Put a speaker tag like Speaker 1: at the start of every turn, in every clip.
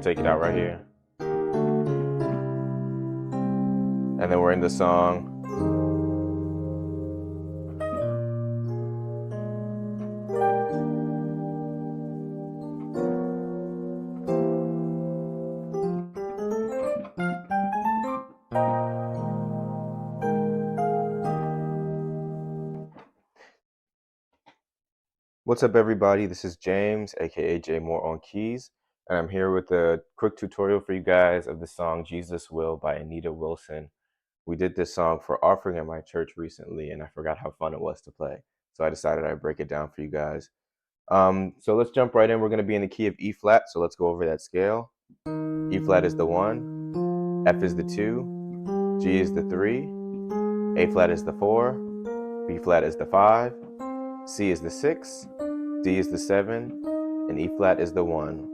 Speaker 1: I'll take it out right here. And then we're in the song. What's up, everybody? This is James, aka jmooreonkeys, and I'm here with a quick tutorial for you guys of the song Jesus Will by Anita Wilson. We did this song for offering at my church recently, and I forgot how fun it was to play, so I decided I'd break it down for you guys. So let's jump right in. We're going to be in the key of E flat, so let's go over that scale. E flat is the 1, F is the 2, G is the 3, A flat is the 4, B flat is the 5, C is the 6, D is the 7, and E flat is the 1.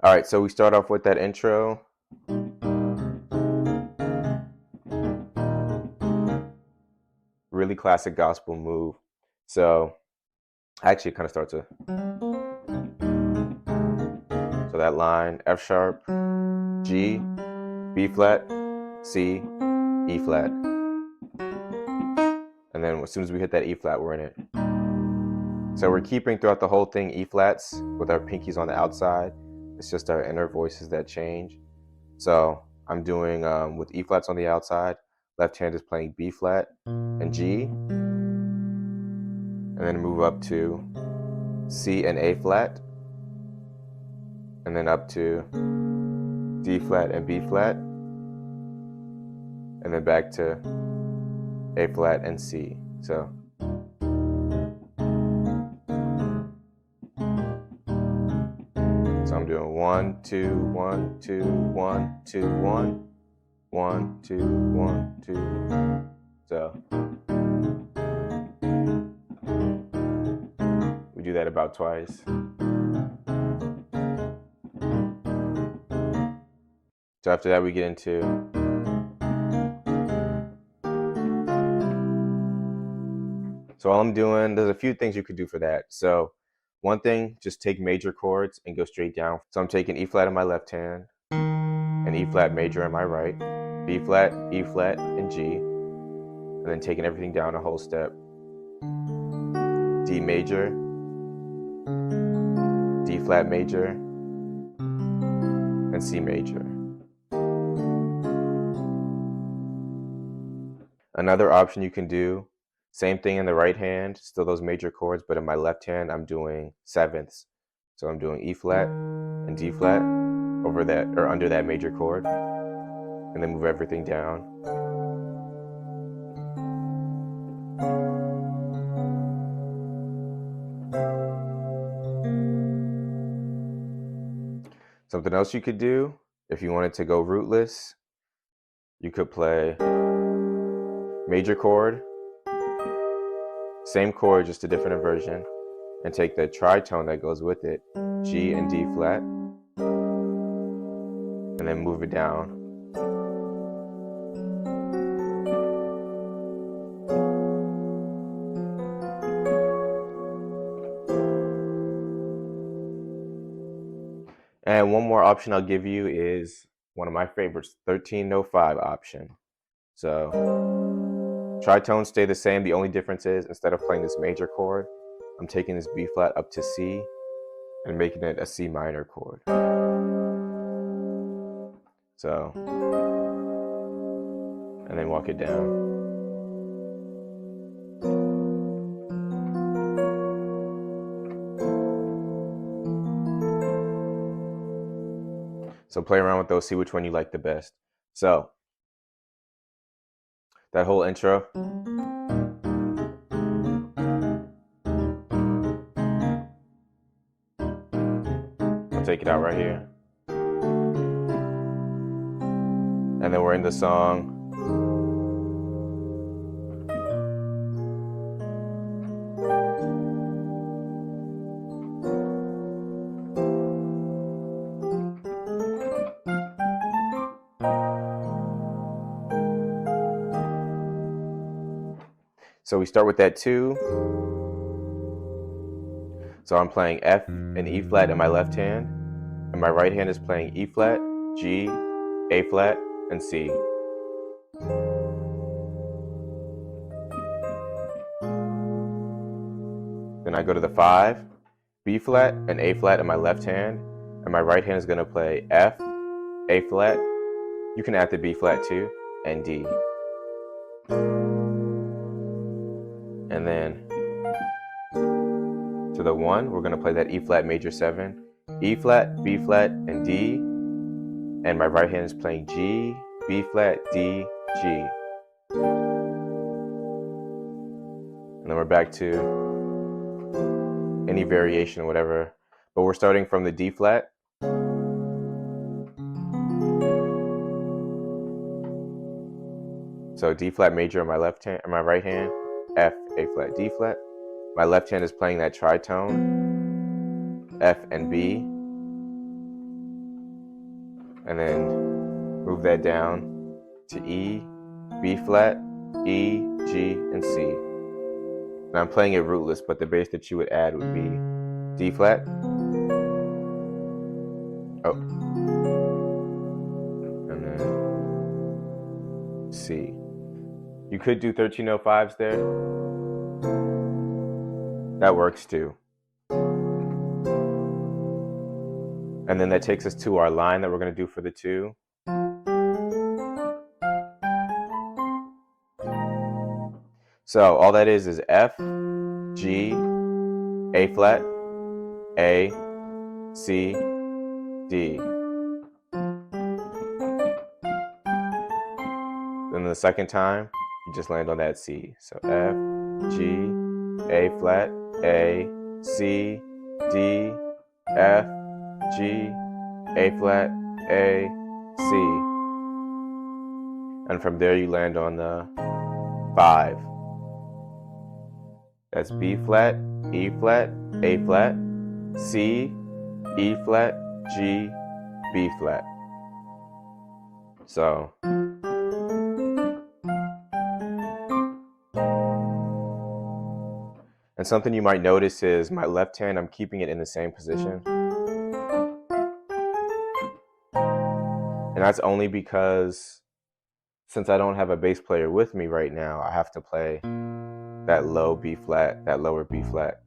Speaker 1: All right, so we start off with that intro. Really classic gospel move. So actually it kind of starts with, so that line, F sharp, G, B flat, C, E flat. And then as soon as we hit that E flat, we're in it. So we're keeping throughout the whole thing E flats with our pinkies on the outside. It's just our inner voices that change. So I'm doing with E flats on the outside, left hand is playing B flat and G, and then move up to C and A flat, and then up to D flat and B flat, and then back to A flat and C. So I'm doing 1, 2, 1, 2, 1, 2, 1, 1, 2, 1, 2. So we do that about twice. So after that, we get into so all I'm doing, there's a few things you could do for that. So one thing, just take major chords and go straight down. So I'm taking E flat in my left hand and E flat major in my right, B flat, E flat, and G, and then taking everything down a whole step. D major, D flat major, and C major. Another option you can do, same thing in the right hand, still those major chords, but in my left hand I'm doing sevenths. So I'm doing E flat and D flat over that or under that major chord, and then move everything down. Something else you could do, if you wanted to go rootless, you could play major chord, same chord, just a different inversion, and take the tritone that goes with it, G and D flat, and then move it down. And one more option I'll give you is one of my favorites, 1305 option. So tritones stay the same. The only difference is instead of playing this major chord, I'm taking this B flat up to C and making it a C minor chord. So, and then walk it down. So play around with those, see which one you like the best. So that whole intro. I'll take it out right here. And then we're in the song. So we start with that 2. So I'm playing F and E flat in my left hand, and my right hand is playing E flat, G, A flat, and C. Then I go to the 5, B flat and A flat in my left hand, and my right hand is going to play F, A flat, you can add the B flat too, and D. And then to the 1, we're going to play that E flat major 7, E flat, B flat, and D, and my right hand is playing G, B flat, D, G. And then we're back to any variation, whatever, but we're starting from the D flat. So D flat major on my left hand, my right hand, F, A flat, D flat. My left hand is playing that tritone, F and B, and then move that down to E, B flat, E, G, and C. Now I'm playing it rootless, but the bass that you would add would be D flat. Oh. And then C. You could do 1305s there. That works too. And then that takes us to our line that we're going to do for the 2. So all that is F, G, A flat, A, C, D. Then the second time, you just land on that C. So F, G, A flat, A, C, D, F, G, A flat, A, C. And from there you land on the 5. That's B flat, E flat, A flat, C, E flat, G, B flat. So and something you might notice is my left hand, I'm keeping it in the same position. And that's only because since I don't have a bass player with me right now, I have to play that low B flat, that lower B flat.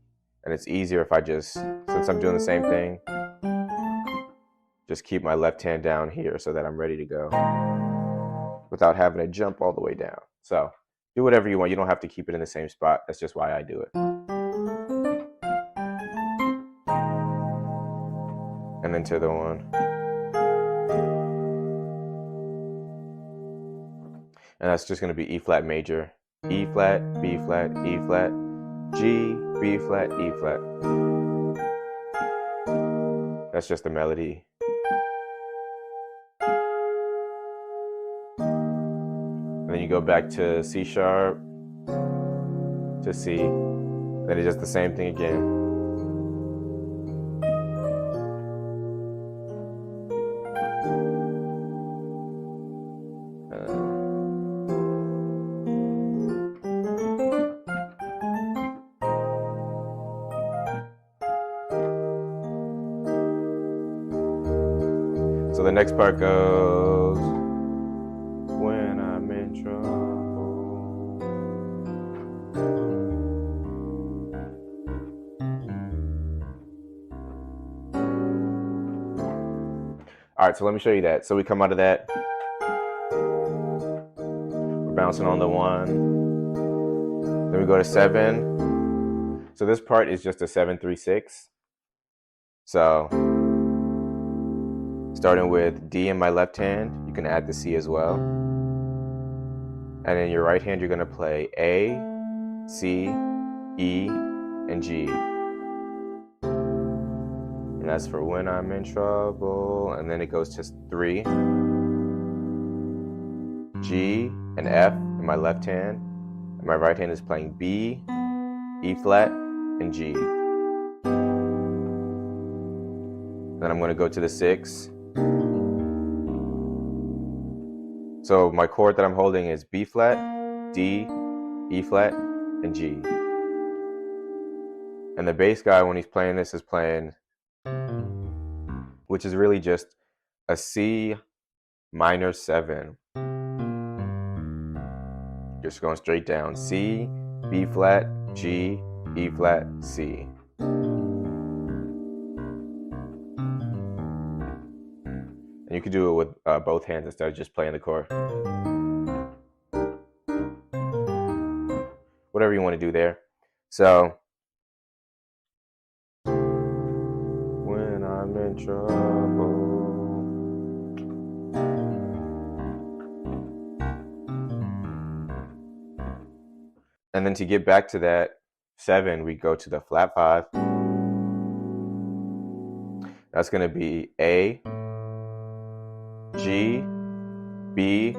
Speaker 1: And it's easier if I just, since I'm doing the same thing, just keep my left hand down here so that I'm ready to go without having to jump all the way down. So do whatever you want. You don't have to keep it in the same spot. That's just why I do it. And then to the 1. And that's just going to be E flat major, E flat, B flat, E flat, G, B flat, E flat. That's just the melody. And then you go back to C sharp, to C, then it's just the same thing again. So the next part goes, when I'm in trouble. All right, so let me show you that. So we come out of that. We're bouncing on the 1. Then we go to 7. So this part is just a 7-3-6. So starting with D in my left hand, you can add the C as well. And in your right hand, you're going to play A, C, E, and G. And that's for when I'm in trouble. And then it goes to 3. G and F in my left hand. And my right hand is playing B, E flat, and G. Then I'm going to go to the 6. So my chord that I'm holding is B flat, D, E flat, and G. And the bass guy, when he's playing this, is playing, which is really just a C minor 7. Just going straight down. C, B flat, G, E flat, C. And you could do it with both hands instead of just playing the chord. Whatever you want to do there. So, when I'm in trouble. And then to get back to that 7, we go to the flat 5. That's going to be A, G, B,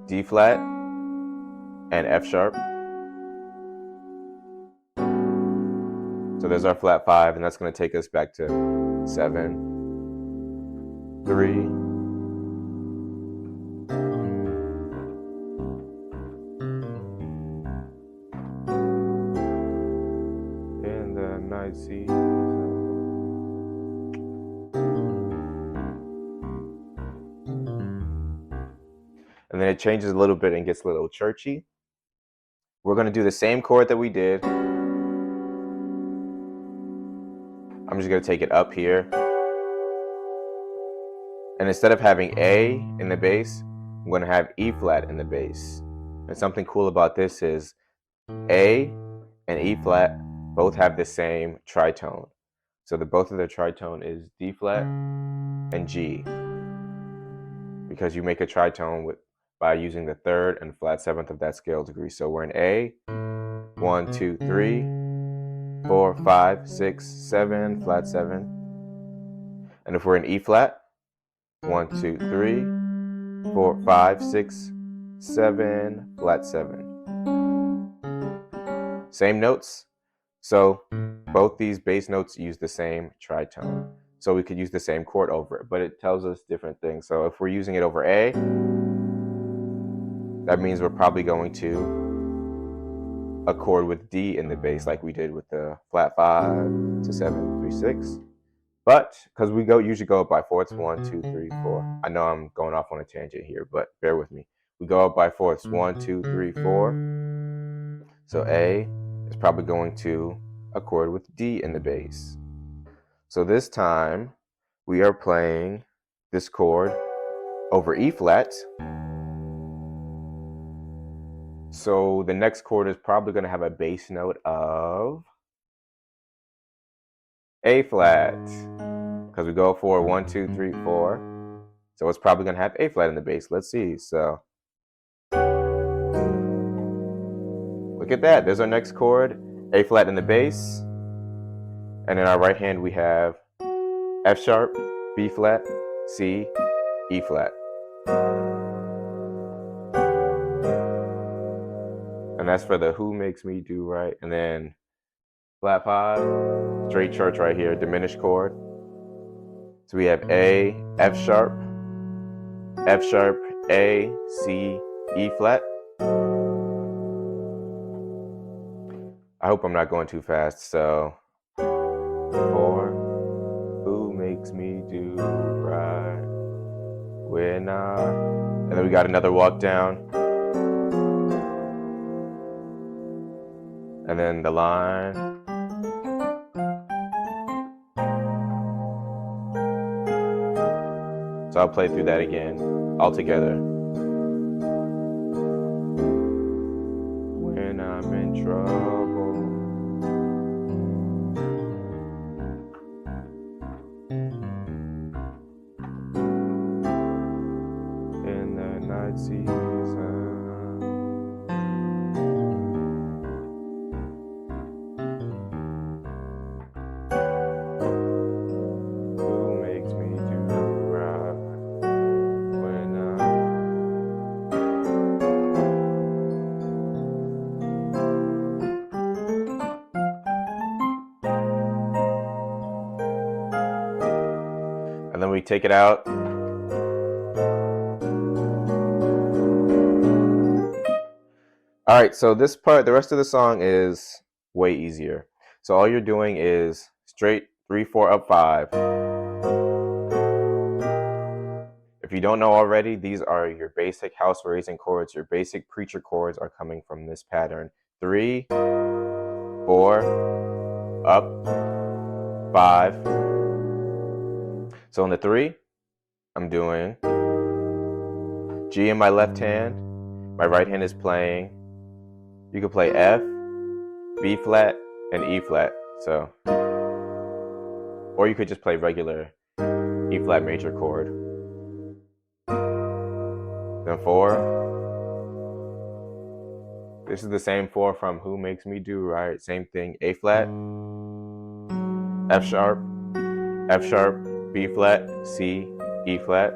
Speaker 1: D flat, and F sharp. So there's our flat 5, and that's going to take us back to 7, 3, in the night season. And then it changes a little bit and gets a little churchy. We're going to do the same chord that we did. I'm just going to take it up here. And instead of having A in the bass, I'm going to have E flat in the bass. And something cool about this is A and E flat both have the same tritone. So both of their tritone is D flat and G. Because you make a tritone by using the 3rd and flat 7th of that scale degree. So we're in A, 1, 2, 3, 4, 5, 6, 7, flat 7. And if we're in E flat, 1, 2, 3, 4, 5, 6, 7, flat 7. Same notes. So both these bass notes use the same tritone. So we could use the same chord over it, but it tells us different things. So if we're using it over A, that means we're probably going to accord with D in the bass like we did with the flat 5 to 7, 3, 6. But because we usually go up by 4ths, 1, 2, 3, 4. I know I'm going off on a tangent here, but bear with me. We go up by 4ths, 1, 2, 3, 4. So A is probably going to accord with D in the bass. So this time we are playing this chord over E flat. So the next chord is probably going to have a bass note of A flat, because we go for 1, 2, 3, 4. So it's probably going to have A flat in the bass. Let's see. So look at that. There's our next chord, A flat in the bass. And in our right hand we have F sharp, B flat, C, E flat. And that's for the Who Makes Me Do Right. And then flat 5, straight church right here, diminished chord. So we have A, F sharp, A, C, E flat. I hope I'm not going too fast. So, for who makes me do right when I... And then we got another walk down. And then the line. So I'll play through that again, all together. When I'm in trouble, in the night season, who makes me do right when and then we take it out. All right, so this part, the rest of the song is way easier. So all you're doing is straight 3, 4, up, 5. If you don't know already, these are your basic house raising chords. Your basic preacher chords are coming from this pattern. 3, 4, up, 5. So in the 3, I'm doing G in my left hand. My right hand is playing. You can play F, B flat, and E flat. So, or you could just play regular E flat major chord. Then 4. This is the same 4 from Who Makes Me Do Right. Same thing. A flat, F sharp, B flat, C, E flat,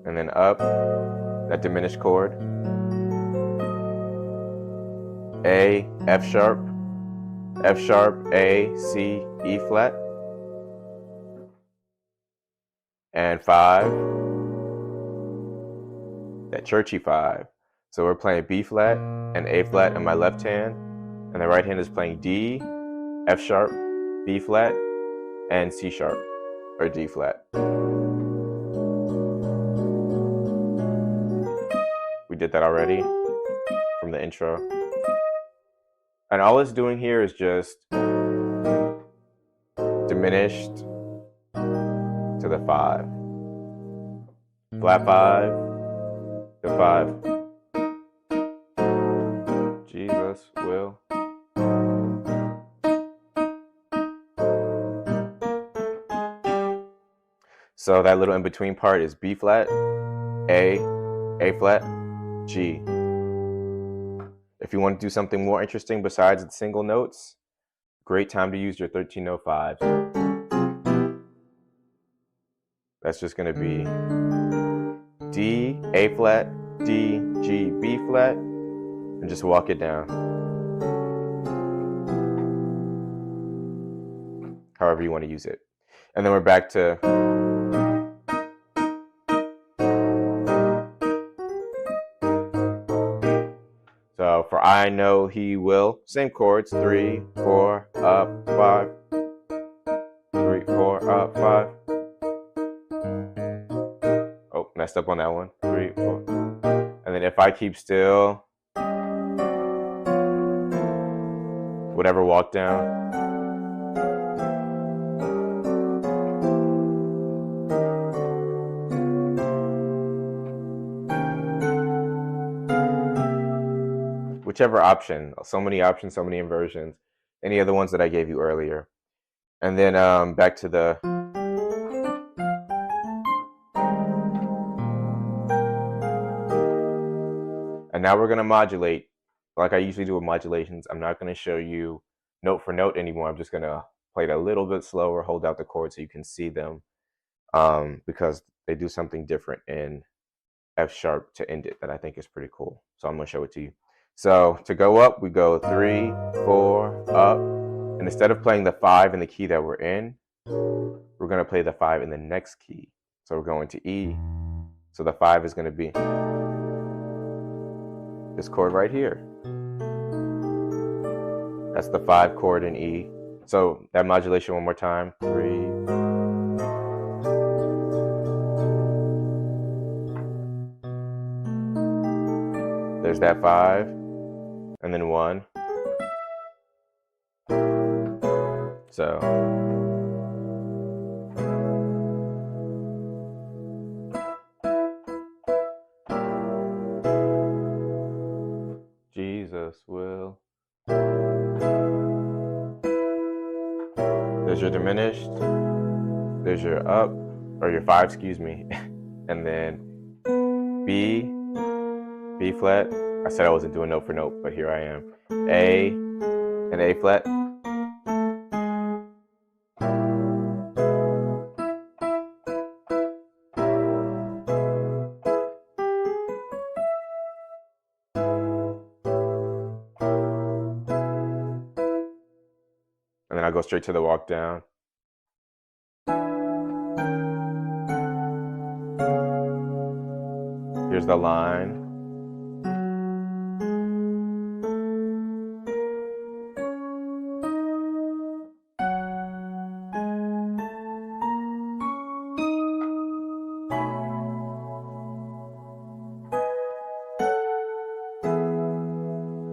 Speaker 1: and then up, that diminished chord. A, F sharp, A, C, E flat, and 5, that churchy 5. So we're playing B flat and A flat in my left hand, and the right hand is playing D, F sharp, B flat, and C sharp, or D flat. We did that already from the intro. And all it's doing here is just diminished to the 5. Flat 5 to 5. Jesus will. So that little in between part is B flat, A flat, G. If you want to do something more interesting besides the single notes, great time to use your 13 note 5s. That's just going to be D, A flat, D, G, B flat, and just walk it down. However you want to use it. And then we're back to so for I know he will, same chords, 3, 4, up, 5, 3, 4, up, 5. Oh, messed up on that one. 3, 4. And then if I keep still, whatever walk down. Whichever option, so many options, so many inversions, any of the ones that I gave you earlier. And then back to the and now we're going to modulate like I usually do with modulations. I'm not going to show you note for note anymore. I'm just going to play it a little bit slower, hold out the chords so you can see them, because they do something different in F sharp to end it that I think is pretty cool. So I'm going to show it to you. So to go up, we go 3, 4, up. And instead of playing the 5 in the key that we're in, we're going to play the 5 in the next key. So we're going to E. So the 5 is going to be this chord right here. That's the 5 chord in E. So that modulation one more time. 3. There's that 5. And then 1. So Jesus will. There's your diminished. There's your up, or your 5, excuse me. And then B flat. I said I wasn't doing note for note, but here I am. A and A flat. And then I'll go straight to the walk down. Here's the line.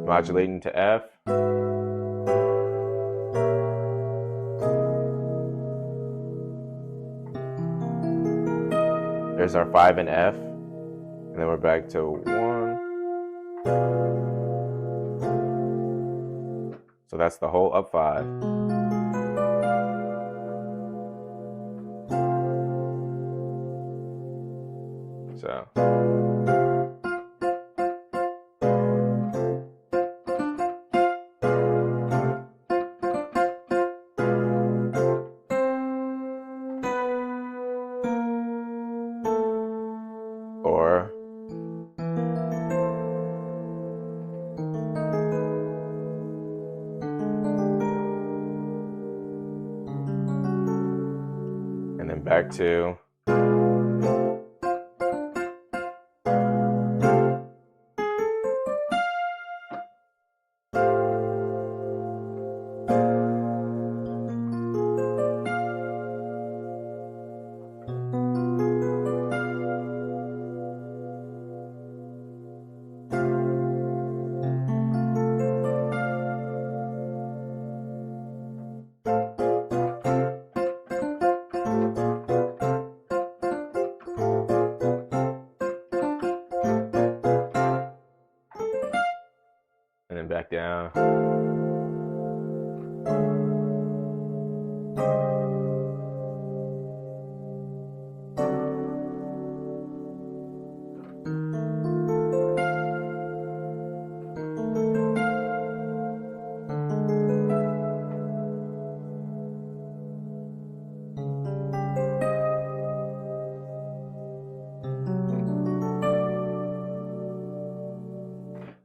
Speaker 1: modulating to F. There's our 5 and F, and then we're back to 1. So that's the whole up 5. So. Or. And then back to. And then back down.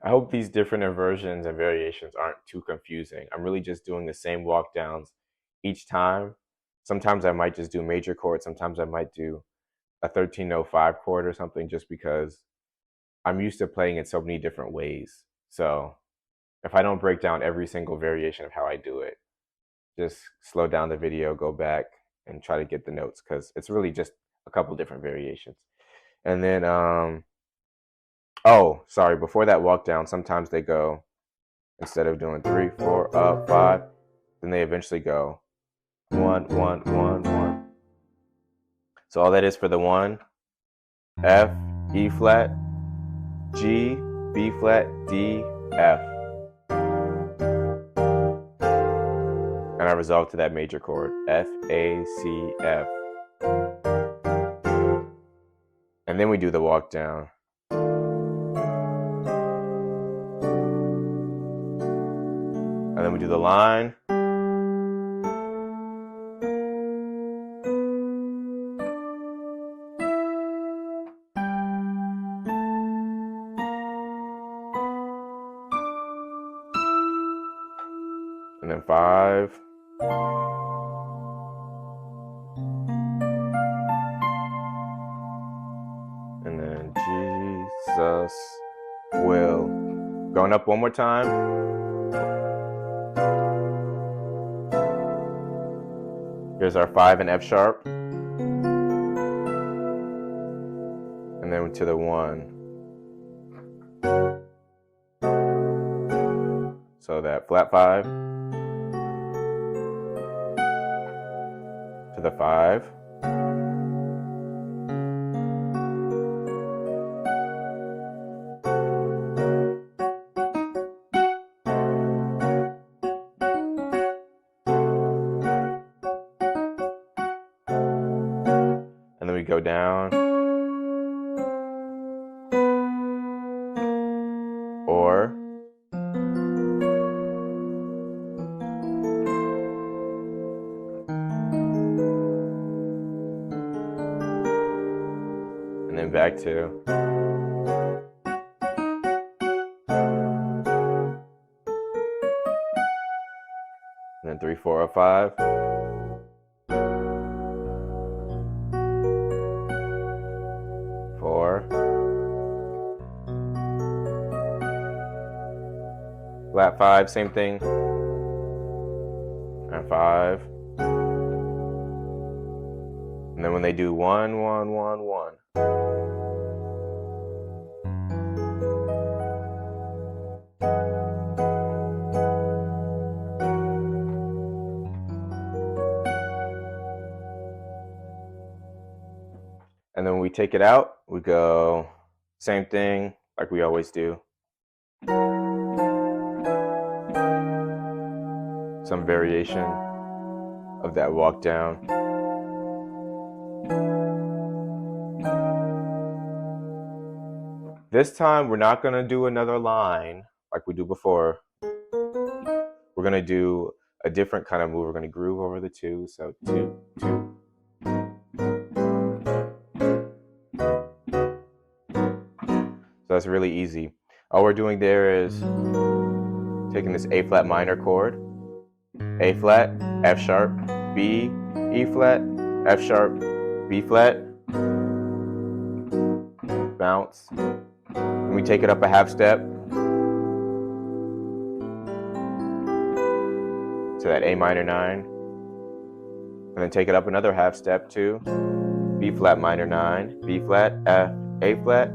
Speaker 1: I hope these different inversions and variations aren't too confusing. I'm really just doing the same walk downs each time. Sometimes I might just do major chords. Sometimes I might do a 1305 chord or something, just because I'm used to playing it so many different ways. So if I don't break down every single variation of how I do it, just slow down the video, go back and try to get the notes, because it's really just a couple different variations. And then oh, sorry, before that walk down, sometimes they go, instead of doing 3, 4, up, 5, then they eventually go 1, 1, 1, 1. So all that is for the 1, F, E flat, G, B flat, D, F. And I resolve to that major chord, F, A, C, F. And then we do the walk down. And then we do the line. And then 5. And then Jesus will. Going up one more time. Here's our 5 and F sharp. And then to the 1. So that flat 5 to the 5. And then we go down. Or. And then back to. And then 3, 4, or 5. 4. Flat 5, same thing. And 5. And then when they do 1, 1, 1, 1. take it out, we go same thing like we always do. Some variation of that walk down. This time we're not going to do another line like we do before. We're going to do a different kind of move. We're going to groove over the 2. So 2, 2. So that's really easy. All we're doing there is taking this A flat minor chord, A flat, F sharp, B, E flat, F sharp, B flat, bounce. And we take it up a half step to that A minor 9. And then take it up another half step to B flat minor 9, B flat, F, A flat,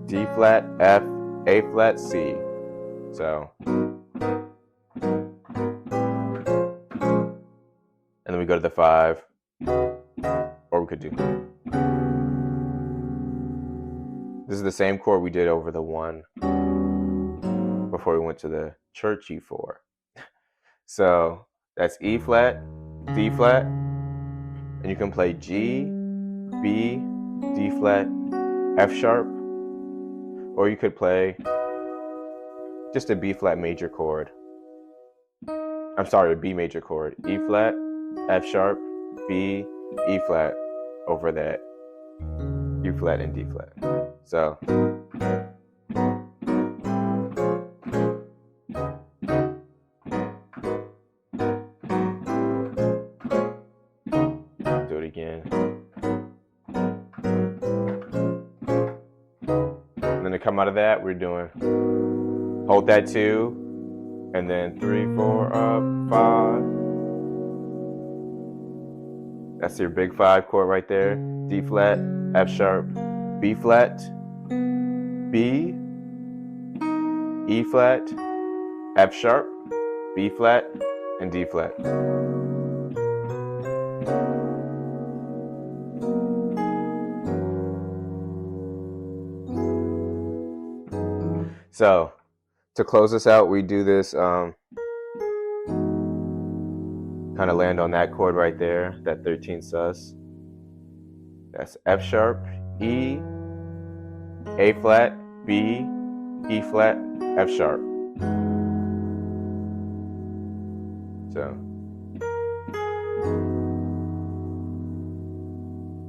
Speaker 1: D flat, F, A flat, C. So, and then we go to the 5, or we could do. This is the same chord we did over the 1 before we went to the church E4. So that's E flat, D flat, and you can play G, B, D flat, F sharp, or you could play just a B flat major chord. I'm sorry, a B major chord. E flat, F sharp, B, E flat over that U flat and D flat. So do it again. And then to come out of that, we're doing hold that 2, and then 3, 4, up, 5. That's your big 5 chord right there. D flat, F sharp, B flat, B, E flat, F sharp, B flat, and D flat. So to close this out, we do this kind of land on that chord right there, that 13 sus. That's F sharp, E, A flat, B, E flat, F sharp. So,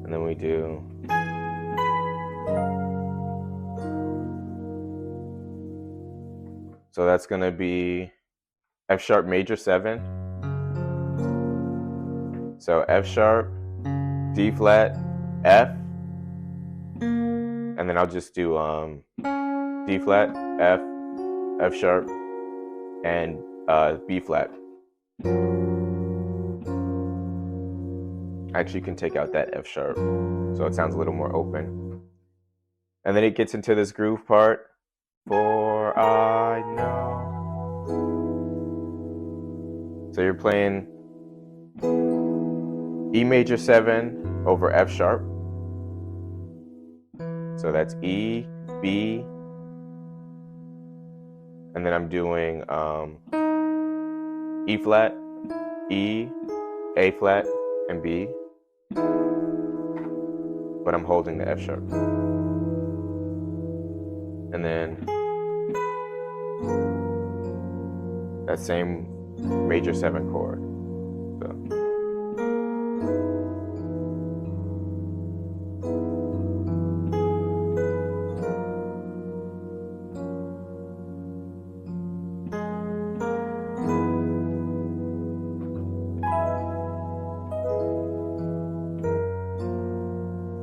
Speaker 1: and then we do so that's going to be F sharp major 7. So F sharp, D flat, F, and then I'll just do D flat, F, F sharp, and B flat. Actually, you can take out that F sharp, so it sounds a little more open. And then it gets into this groove part. For I know. So you're playing E major 7 over F sharp. So that's E, B, and then I'm doing E flat, E, A flat, and B, but I'm holding the F sharp. And then that same major 7 chord. So.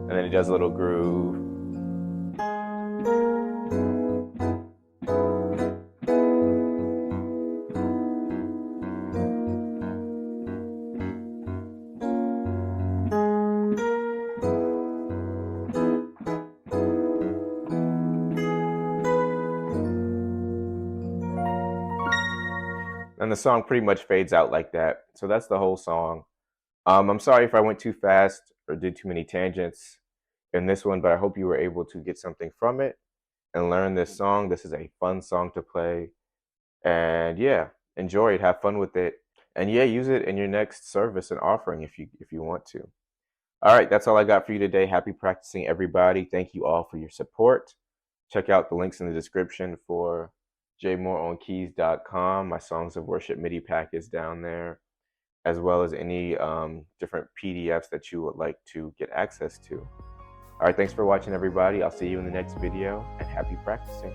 Speaker 1: And then it does a little groove. And the song pretty much fades out like that. So that's the whole song. I'm sorry if I went too fast or did too many tangents. in this one, but I hope you were able to get something from it and learn this song. This is a fun song to play. And yeah, enjoy it, have fun with it. And yeah, use it in your next service and offering if you want to. All right, that's all I got for you today. Happy practicing, everybody. Thank you all for your support. Check out the links in the description for jmooreonkeys.com. My Songs of Worship MIDI pack is down there, as well as any different PDFs that you would like to get access to. All right, thanks for watching, everybody. I'll see you in the next video, and happy practicing.